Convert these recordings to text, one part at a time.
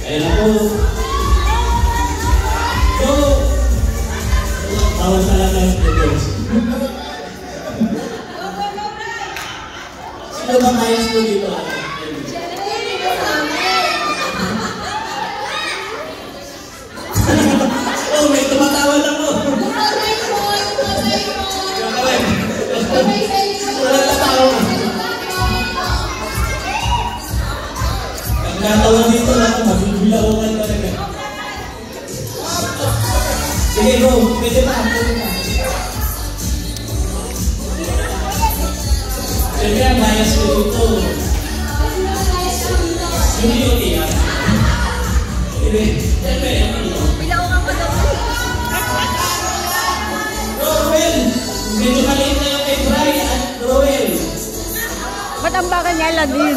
Ayan na po. Go! Tawag talaga ang students. Sino ba mayas po dito? Oh, may tumatawa na po. Wala tatawa. Ang natawa dito na ako, magbibilawan talaga. Sige, go. Pwede pa. Siyempre, ang bias ko dito. Hindi yun yan. Siyempre, Bilawan mo daw. Roel! Medyo maliit na yung kay Bray at Roel. Ba't ang baka niya ladin?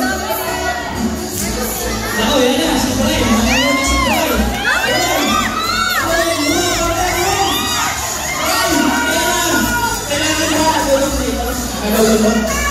Ako, yan na, si Bray. Makamuna na si Bray. Kailangan ba? Kailangan ba?